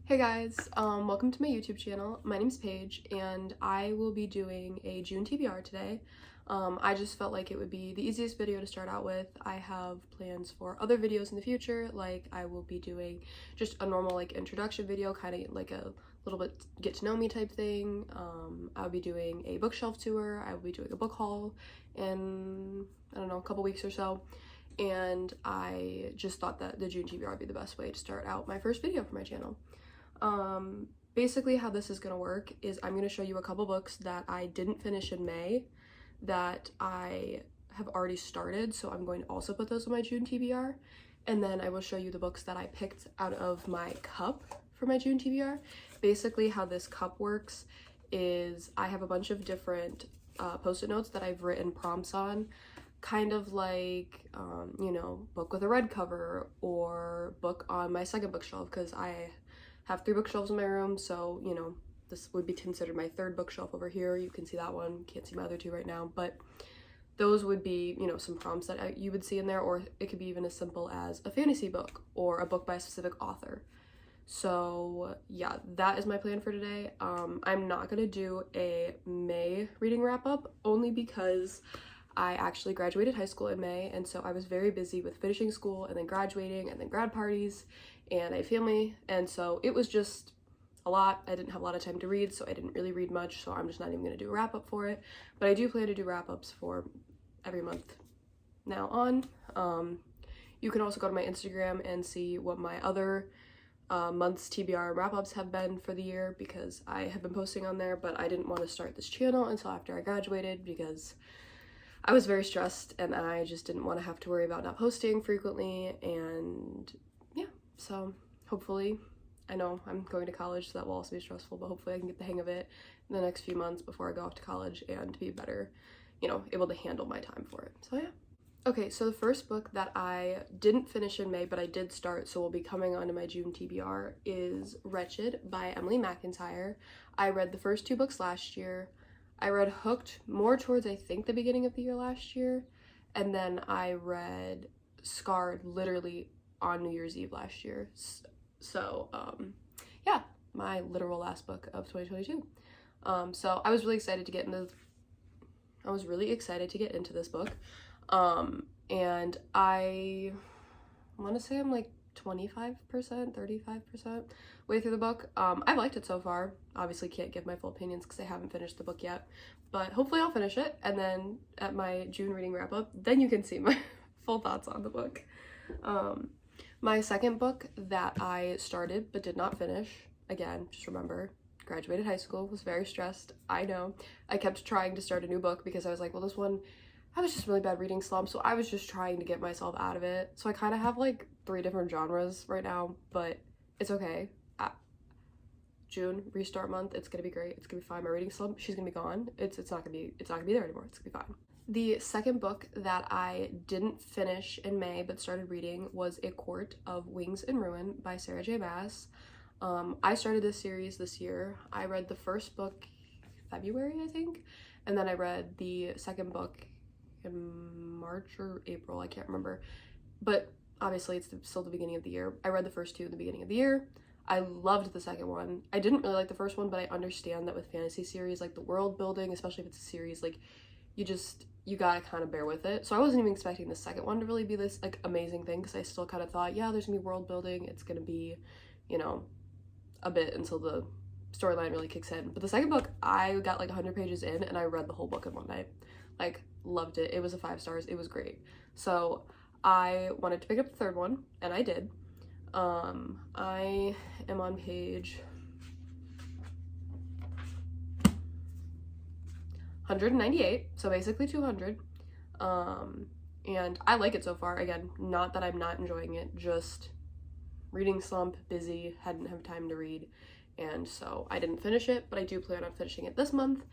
Hey guys, welcome to my YouTube channel. My name's Paige and I will be doing a June TBR today. I just felt like it would be the easiest video to start out with. I have plans for other videos in the future, like I will be doing just a normal like introduction video, kind of like a little bit get to know me type thing. I'll be doing a bookshelf tour, I will be doing a book haul in, I don't know, a couple weeks or so. And I just thought that the June TBR would be the best way to start out my first video for my channel. Basically how this is gonna work is I'm gonna show you a couple books that I didn't finish in May that I have already started, so I'm going to also put those on my June TBR, and then I will show you the books that I picked out of my cup for my June TBR. Basically how this cup works is I have a bunch of different post-it notes that I've written prompts on, kind of like, you know, book with a red cover or book on my second bookshelf, because I have 3 bookshelves in my room, so, you know, this would be considered my third bookshelf over here. You can see that one, can't see my other 2 right now, but those would be, you know, some prompts that you would see in there, or it could be even as simple as a fantasy book or a book by a specific author. So yeah, that is my plan for today. I'm not gonna do a May reading wrap up, only because I actually graduated high school in May, and so I was very busy with finishing school and then graduating and then grad parties, and I have family, and so it was just a lot. I didn't have a lot of time to read, so I didn't really read much, so I'm just not even going to do a wrap up for it. But I do plan to do wrap ups for every month now on. You can also go to my Instagram and see what my other month's TBR wrap ups have been for the year, because I have been posting on there, but I didn't want to start this channel until after I graduated because I was very stressed and I just didn't want to have to worry about not posting frequently. And yeah, so hopefully, I know I'm going to college, so that will also be stressful, but hopefully I can get the hang of it in the next few months before I go off to college and be better, you know, able to handle my time for it. So yeah. Okay, so the first book that I didn't finish in May, but I did start, so will be coming onto my June TBR, is Wretched by Emily McIntyre. I read the first 2 books last year. I read Hooked more towards, I think, the beginning of the year last year, and then I read Scarred literally on New Year's Eve last year. So yeah, my literal last book of 2022. So I was really excited to get into this book. And I want to say I'm like 25%, 35% way through the book. I've liked it so far. Obviously can't give my full opinions because I haven't finished the book yet, but hopefully I'll finish it, and then at my June reading wrap up, then you can see my full thoughts on the book. My second book that I started but did not finish, again, just remember, graduated high school, was very stressed, I know. I kept trying to start a new book because I was like, well, this one, I was just really bad reading slump, so I was just trying to get myself out of it. So I kind of have like 3 different genres right now, but it's okay. June, restart month, it's gonna be great, it's gonna be fine. My reading slump, she's gonna be gone. It's not gonna be there anymore, it's gonna be fine. The second book that I didn't finish in May but started reading was A Court of Wings and Ruin by Sarah J. Maas. I started this series this year. I read the first book February, I think, and then I read the second book in March or April, I can't remember, but obviously it's still the beginning of the year. I read the first 2 in the beginning of the year. I loved the second one. I didn't really like the first one, but I understand that with fantasy series, like the world building, especially if it's a series, like you gotta kind of bear with it. So I wasn't even expecting the second one to really be this like amazing thing, because I still kind of thought, yeah, there's gonna be world building, it's gonna be, you know, a bit until the storyline really kicks in. But the second book, I got like 100 pages in and I read the whole book in one night. Like, loved it. It was a 5 stars. It was great. So I wanted to pick up the third one, and I did. I am on page 198, so basically 200. And I like it so far. Again, not that I'm not enjoying it, just reading slump, busy, hadn't have time to read, and so I didn't finish it, but I do plan on finishing it this month,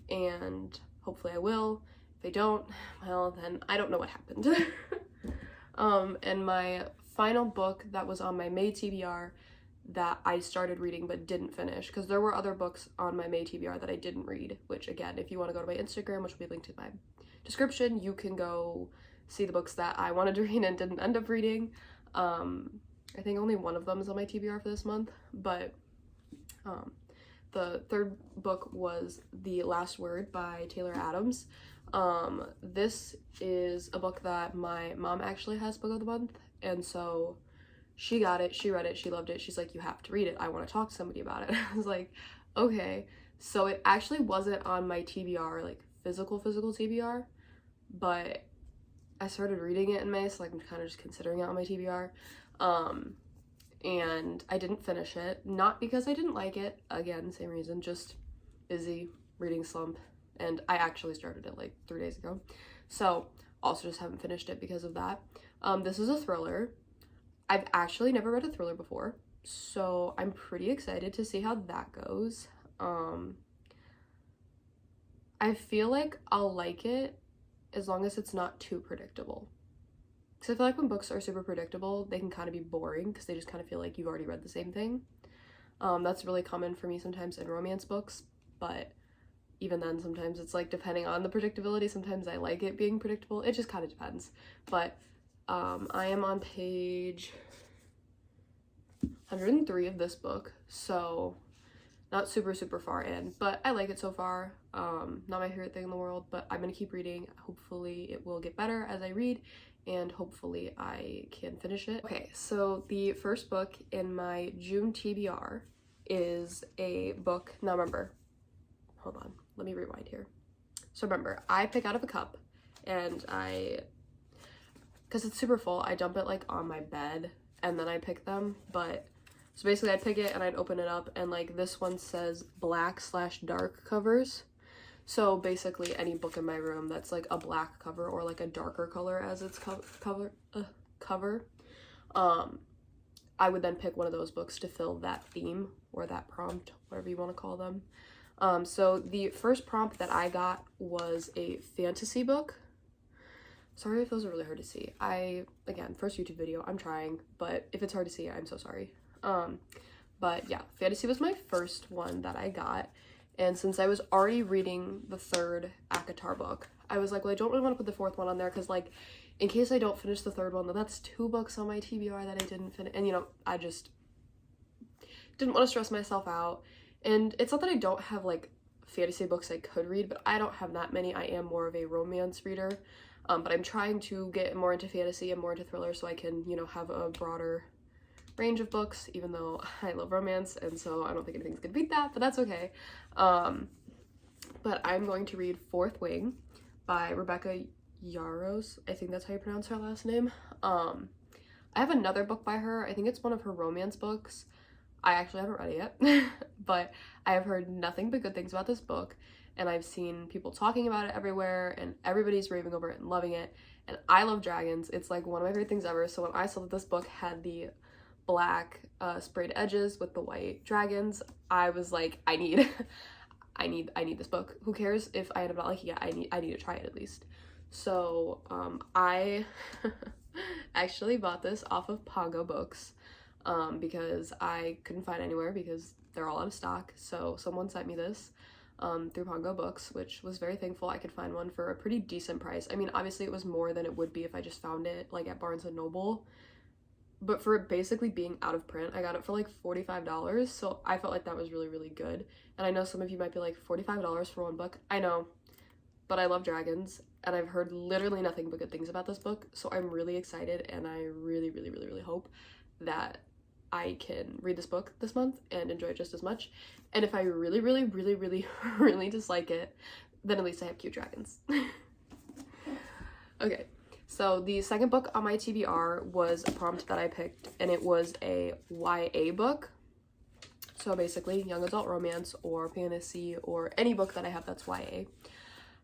and hopefully I will. If I don't, well, then I don't know what happened. And my final book that was on my May TBR that I started reading but didn't finish, because there were other books on my May TBR that I didn't read, which again, if you want to go to my Instagram, which will be linked in my description, you can go see the books that I wanted to read and didn't end up reading. I think only one of them is on my TBR for this month, but the third book was The Last Word by Taylor Adams. This is a book that my mom actually has book of the month, and so she got it, she read it, she loved it. She's like, you have to read it. I want to talk to somebody about it. I was like, okay. So it actually wasn't on my TBR, like physical TBR, but I started reading it in May, so like I'm kind of just considering it on my TBR. And I didn't finish it, not because I didn't like it, again, same reason, just busy, reading slump, and I actually started it like 3 days ago, so also just haven't finished it because of that. This is a thriller. I've actually never read a thriller before, so I'm pretty excited to see how that goes. I feel like I'll like it as long as it's not too predictable. Because I feel like when books are super predictable, they can kind of be boring because they just kind of feel like you've already read the same thing. That's really common for me sometimes in romance books, but even then sometimes it's like depending on the predictability, sometimes I like it being predictable. It just kind of depends. But I am on page 103 of this book, so not super far in, but I like it so far. Not my favorite thing in the world, but I'm gonna keep reading. Hopefully it will get better as I read, and hopefully I can finish it. Okay, so the first book in my June TBR is a book. Now remember, hold on, let me rewind here. So remember, I pick out of a cup, and because it's super full, I dump it like on my bed, and then I pick them. But so basically I'd pick it and I'd open it up, and like this one says black/dark covers. So basically any book in my room that's like a black cover or like a darker color as its cover, I would then pick one of those books to fill that theme or that prompt, whatever you want to call them. So the first prompt that I got was a fantasy book. Sorry if those are really hard to see. Again, first YouTube video, I'm trying, but if it's hard to see, I'm so sorry. But yeah, fantasy was my first one that I got. And since I was already reading the third ACOTAR book, I was like, well, I don't really want to put the fourth one on there because, like, in case I don't finish the third one, then that's 2 books on my TBR that I didn't finish. And, you know, I just didn't want to stress myself out. And it's not that I don't have, like, fantasy books I could read, but I don't have that many. I am more of a romance reader. But I'm trying to get more into fantasy and more into thriller so I can, you know, have a broader range of books, even though I love romance, and so I don't think anything's gonna beat that, but that's okay. But I'm going to read Fourth Wing by Rebecca Yarros. I think that's how you pronounce her last name. I have another book by her. I think it's one of her romance books. I actually haven't read it yet, but I have heard nothing but good things about this book, and I've seen people talking about it everywhere, and everybody's raving over it and loving it, and I love dragons. It's like one of my favorite things ever, so when I saw that this book had the black sprayed edges with the white dragons, I was like, I need this book. Who cares if I end up not liking it? I need to try it at least. So I actually bought this off of Pongo Books because I couldn't find anywhere because they're all out of stock. So someone sent me this through Pongo Books, which was very thankful. I could find one for a pretty decent price. I mean, obviously it was more than it would be if I just found it like at Barnes & Noble. But for it basically being out of print, I got it for like $45, so I felt like that was really good. And I know some of you might be like, $45 for one book? I know, but I love dragons, and I've heard literally nothing but good things about this book, so I'm really excited, and I really hope that I can read this book this month and enjoy it just as much. And if I really dislike it, then at least I have cute dragons. Okay. So the second book on my TBR was a prompt that I picked, and it was a YA book. So basically young adult romance or fantasy or any book that I have that's YA.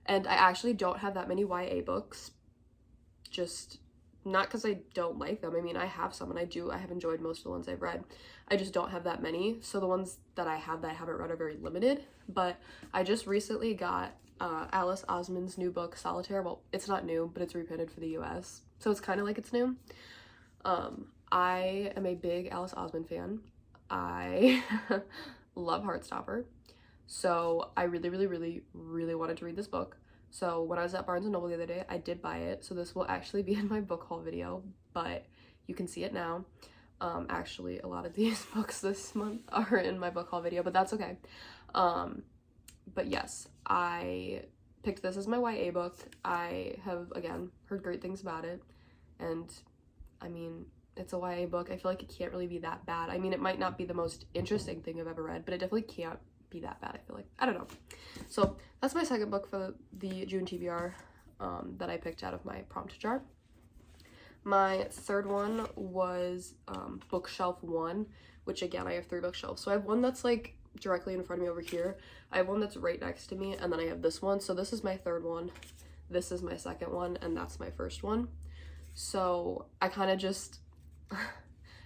And I actually don't have that many YA books, just not because I don't like them. I mean, I have some, and I have enjoyed most of the ones I've read. I just don't have that many. So the ones that I have that I haven't read are very limited. But I just recently got Alice Osman's new book, Solitaire. Well, it's not new, but it's reprinted for the US, so it's kind of like it's new. I am a big Alice Osman fan. I love Heartstopper, so I really wanted to read this book. So when I was at Barnes & Noble the other day, I did buy it, so this will actually be in my book haul video, but you can see it now. Actually, a lot of these books this month are in my book haul video, but that's okay. But yes, I picked this as my YA book. I have, again, heard great things about it, and I mean, it's a YA book. I feel like it can't really be that bad. I mean, it might not be the most interesting thing I've ever read, but it definitely can't be that bad, I feel like. I don't know. So that's my second book for the June TBR that I picked out of my prompt jar. My third one was bookshelf 1, which again, I have 3 bookshelves. So I have one that's like directly in front of me over here. I have one that's right next to me, and then I have this one. So this is my third one, this is my second one, and that's my first one. So I kind of just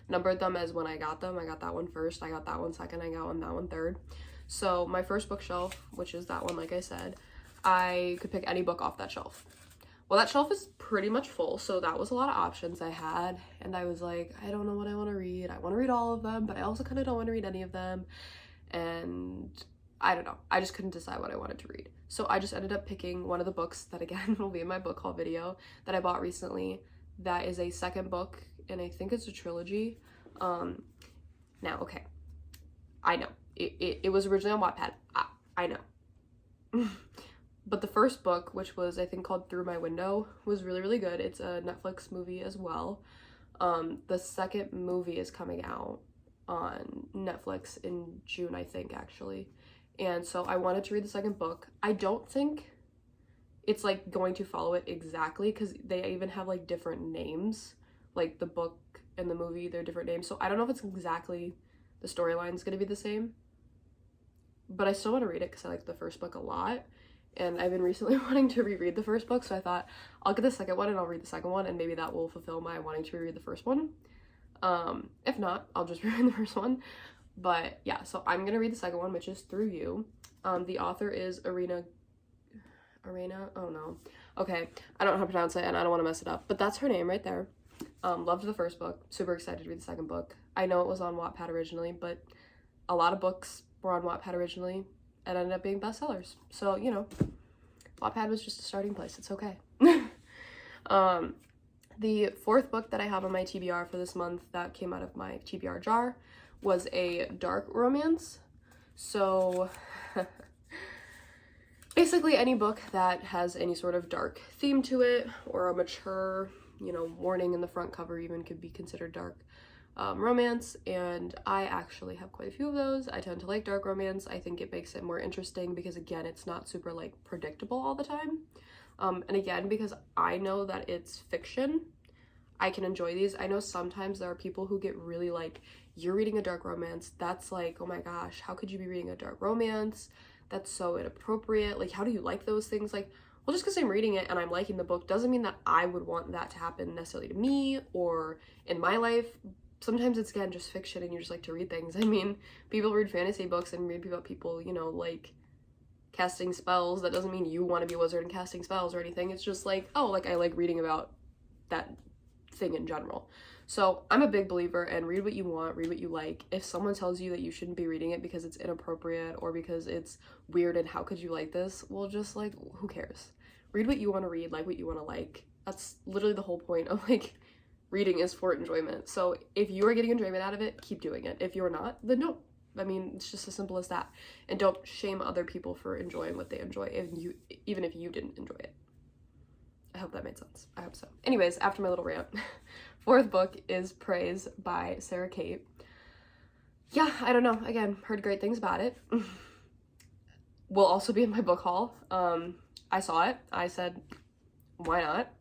numbered them as when I got them. I got that one first, I got that one second, I got that one third. So my first bookshelf, which is that one, like I said, I could pick any book off that shelf. Well, that shelf is pretty much full, so that was a lot of options I had, and I was like, I don't know what I want to read. I want to read all of them, but I also kind of don't want to read any of them, and I don't know. I just couldn't decide what I wanted to read. So I just ended up picking one of the books that, again, will be in my book haul video that I bought recently. That is a second book, and I think it's a trilogy. Now, okay, I know. It was originally on Wattpad. I know. But the first book, which was, I think, called Through My Window, was really, really good. It's a Netflix movie as well. The second movie is coming out on Netflix in June, I think, actually. And so I wanted to read the second book. I don't think it's, like, going to follow it exactly, because they even have, like, different names. Like, the book and the movie, they're different names. So I don't know if it's exactly the storyline's going to be the same. But I still want to read it because I like the first book a lot. And I've been recently wanting to reread the first book, so I thought I'll get the second one and I'll read the second one, and maybe that will fulfill my wanting to reread the first one. If not, I'll just reread the first one. But yeah, so I'm gonna read the second one, which is Through You. The author is Arena, oh no. Okay, I don't know how to pronounce it and I don't want to mess it up, but that's her name right there. Loved the first book, super excited to read the second book. I know it was on Wattpad originally, but a lot of books were on Wattpad originally and ended up being bestsellers. So, you know, Wattpad was just a starting place. It's okay. The fourth book that I have on my TBR for this month that came out of my TBR jar was a dark romance. So basically any book that has any sort of dark theme to it, or a mature, you know, warning in the front cover even could be considered dark romance, and I actually have quite a few of those. I tend to like dark romance. I think it makes it more interesting because, again, it's not super like predictable all the time, and again, because I know that it's fiction, I can enjoy these. I know sometimes there are people who get really like, you're reading a dark romance, that's like, oh my gosh, how could you be reading a dark romance, that's so inappropriate, like how do you like those things? Like, well, just because I'm reading it and I'm liking the book doesn't mean that I would want that to happen necessarily to me or in my life. Sometimes it's, again, just fiction and you just like to read things. I mean, people read fantasy books and read about people, you know, like casting spells. That doesn't mean you want to be a wizard and casting spells or anything. It's just like, oh, like I like reading about that thing in general. So I'm a big believer in read what you want, read what you like. If someone tells you that you shouldn't be reading it because it's inappropriate or because it's weird and how could you like this, well, just like, who cares? Read what you want to read, like what you want to like. That's literally the whole point of like reading, is for enjoyment. So if you are getting enjoyment out of it, keep doing it. If you're not, then no. I mean, it's just as simple as that. And don't shame other people for enjoying what they enjoy, even if you didn't enjoy it. I hope that made sense. I hope so. Anyways, after my little rant, fourth book is Praise by Sarah Kate. Yeah, I don't know. Again, heard great things about it. Will also be in my book haul. I saw it. I said, why not?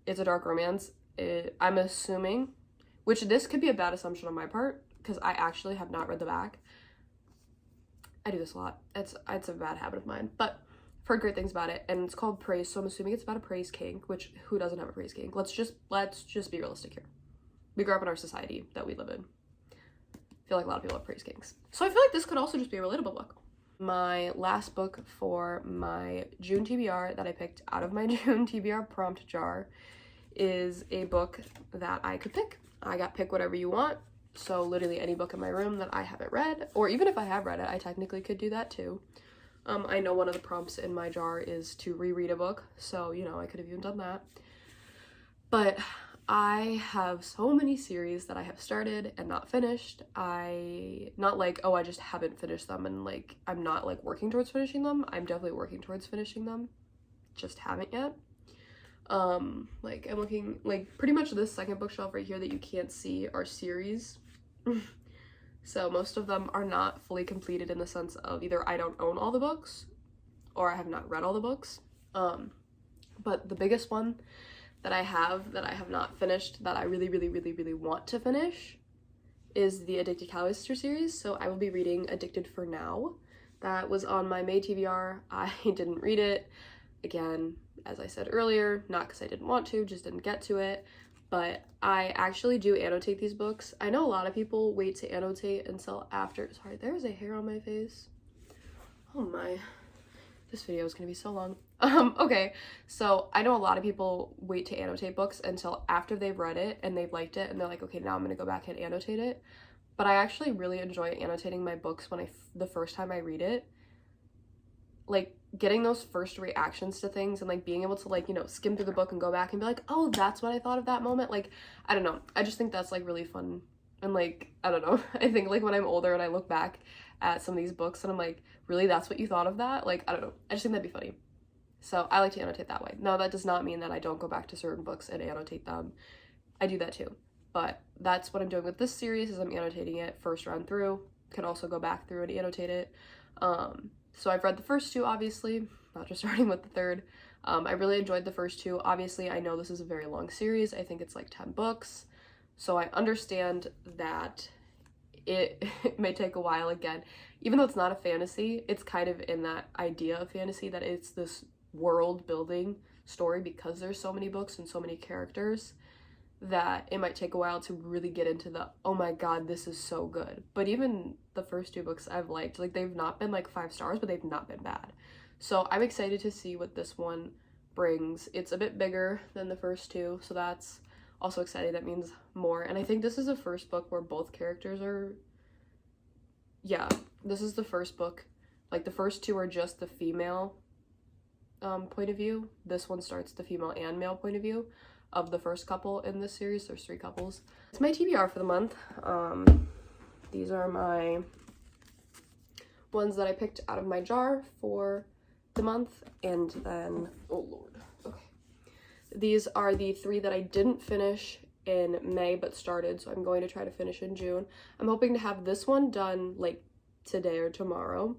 It's a dark romance. I'm assuming, which this could be a bad assumption on my part, because I actually have not read the back. I do this a lot. It's a bad habit of mine, but I've heard great things about it, and it's called Praise, so I'm assuming it's about a praise king, which who doesn't have a praise king? Let's just be realistic here. We grew up in our society that we live in. I feel like a lot of people have praise kings. So I feel like this could also just be a relatable book. My last book for my June TBR that I picked out of my June TBR prompt jar is a book that I could pick. I got pick whatever you want. So literally any book in my room that I haven't read, or even if I have read it, I technically could do that too. I know one of the prompts in my jar is to reread a book, so, you know, I could have even done that. But I have so many series that I have started and not finished. Not like, oh, I just haven't finished them and like I'm not like working towards finishing them. I'm definitely working towards finishing them, just haven't yet. Like I'm looking, like pretty much this second bookshelf right here that you can't see are series. So most of them are not fully completed in the sense of either I don't own all the books or I have not read all the books. But the biggest one that I have not finished that I really want to finish is the Addicted Calloway Sister series. So I will be reading Addicted for Now. That was on my May TBR. I didn't read it. Again, as I said earlier, not because I didn't want to, just didn't get to it. But I actually do annotate these books. I know a lot of people wait to annotate until after. Sorry, there's a hair on my face. Oh my. This video is gonna be so long. Okay, so I know a lot of people wait to annotate books until after they've read it and they've liked it and they're like, okay, now I'm gonna go back and annotate it. But I actually really enjoy annotating my books when the first time I read it. Like, getting those first reactions to things and like being able to like, you know, skim through the book and go back and be like, oh, that's what I thought of that moment. Like, I don't know. I just think that's like really fun. And like, I don't know. I think like when I'm older and I look back at some of these books and I'm like, really, that's what you thought of that? Like, I don't know. I just think that'd be funny. So I like to annotate that way. Now, that does not mean that I don't go back to certain books and annotate them. I do that too. But that's what I'm doing with this series is I'm annotating it first run through. Can also go back through and annotate it. So I've read the first two, obviously, not just starting with the third. I really enjoyed the first two. Obviously, I know this is a very long series. I think it's like 10 books. So I understand that it may take a while again. Even though it's not a fantasy, it's kind of in that idea of fantasy that it's this world building story because there's so many books and so many characters that it might take a while to really get into the, oh my god, this is so good. But even the first two books I've liked, like they've not been like 5 stars, but they've not been bad. So I'm excited to see what this one brings. It's a bit bigger than the first two, so that's also exciting. That means more. And I think this is the first book where both characters are, yeah, this is the first book. Like the first two are just the female point of view. This one starts the female and male point of view of the first couple in this series. There's 3 couples. It's my TBR for the month. These are my ones that I picked out of my jar for the month, and then, oh lord, okay. These are the 3 that I didn't finish in May but started, so I'm going to try to finish in June. I'm hoping to have this one done like today or tomorrow.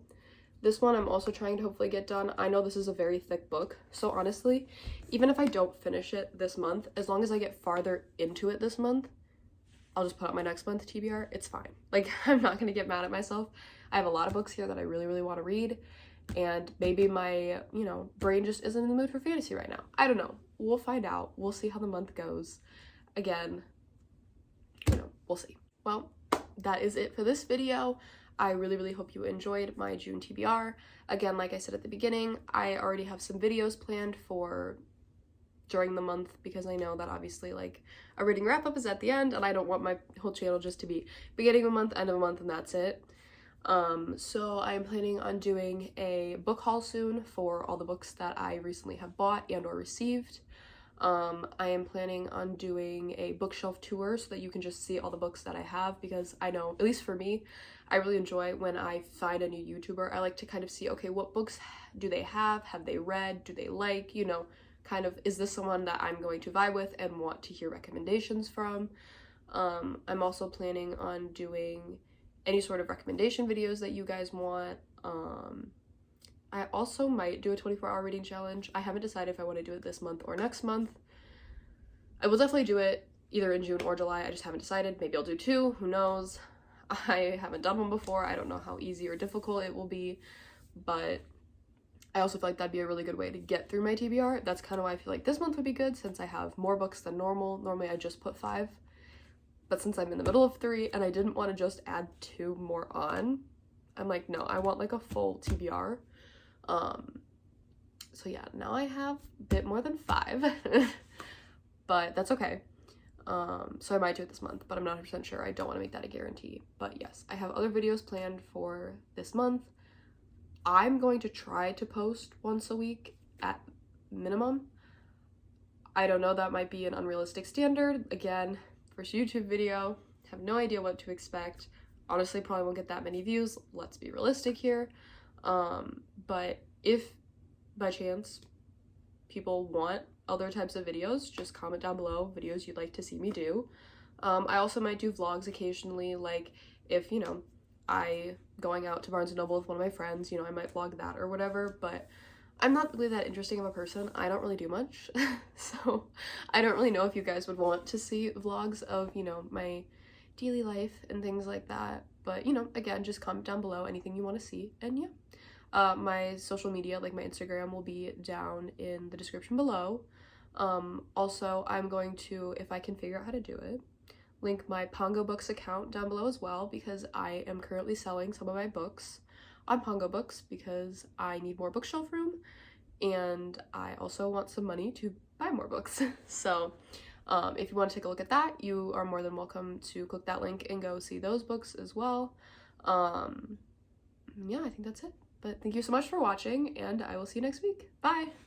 This one I'm also trying to hopefully get done. I know this is a very thick book, so honestly, even if I don't finish it this month, as long as I get farther into it this month, I'll just put up my next month TBR. It's fine. Like, I'm not gonna get mad at myself. I have a lot of books here that I really want to read, and maybe my, you know, brain just isn't in the mood for fantasy right now. I don't know. We'll find out. We'll see how the month goes. Again, you know, we'll see. Well, that is it for this video. I really hope you enjoyed my June TBR. Again, like I said at the beginning, I already have some videos planned for during the month because I know that obviously like a reading wrap up is at the end and I don't want my whole channel just to be beginning of a month, end of a month, and that's it. So I am planning on doing a book haul soon for all the books that I recently have bought and or received. I am planning on doing a bookshelf tour so that you can just see all the books that I have, because I know, at least for me, I really enjoy when I find a new YouTuber. I like to kind of see, okay, what books do they have they read, do they like, you know, kind of, is this someone that I'm going to vibe with and want to hear recommendations from? I'm also planning on doing any sort of recommendation videos that you guys want. I also might do a 24-hour reading challenge. I haven't decided if I want to do it this month or next month. I will definitely do it either in June or July. I just haven't decided. Maybe I'll do 2. Who knows? I haven't done one before. I don't know how easy or difficult it will be, but I also feel like that'd be a really good way to get through my TBR. That's kind of why I feel like this month would be good, since I have more books than normal. Normally I just put 5, but since I'm in the middle of 3 and I didn't want to just add 2 more on, I'm like, no, I want like a full TBR. So yeah, now I have a bit more than 5, but that's okay. So I might do it this month, but I'm not 100% sure. I don't want to make that a guarantee. But yes, I have other videos planned for this month. I'm going to try to post once a week at minimum. I don't know, that might be an unrealistic standard. Again, first YouTube video, have no idea what to expect. Honestly, probably won't get that many views. Let's be realistic here. But if by chance people want other types of videos, just comment down below videos you'd like to see me do. I also might do vlogs occasionally, like if, you know, I going out to Barnes & Noble with one of my friends, you know, I might vlog that or whatever, but I'm not really that interesting of a person. I don't really do much, so I don't really know if you guys would want to see vlogs of, you know, my daily life and things like that. But, you know, again, just comment down below anything you want to see, and yeah. My social media, like my Instagram, will be down in the description below. Also, I'm going to, if I can figure out how to do it, link my Pongo Books account down below as well, because I am currently selling some of my books on Pongo Books because I need more bookshelf room, and I also want some money to buy more books. So if you want to take a look at that, you are more than welcome to click that link and go see those books as well. Yeah, I think that's it. But thank you so much for watching, and I will see you next week. Bye!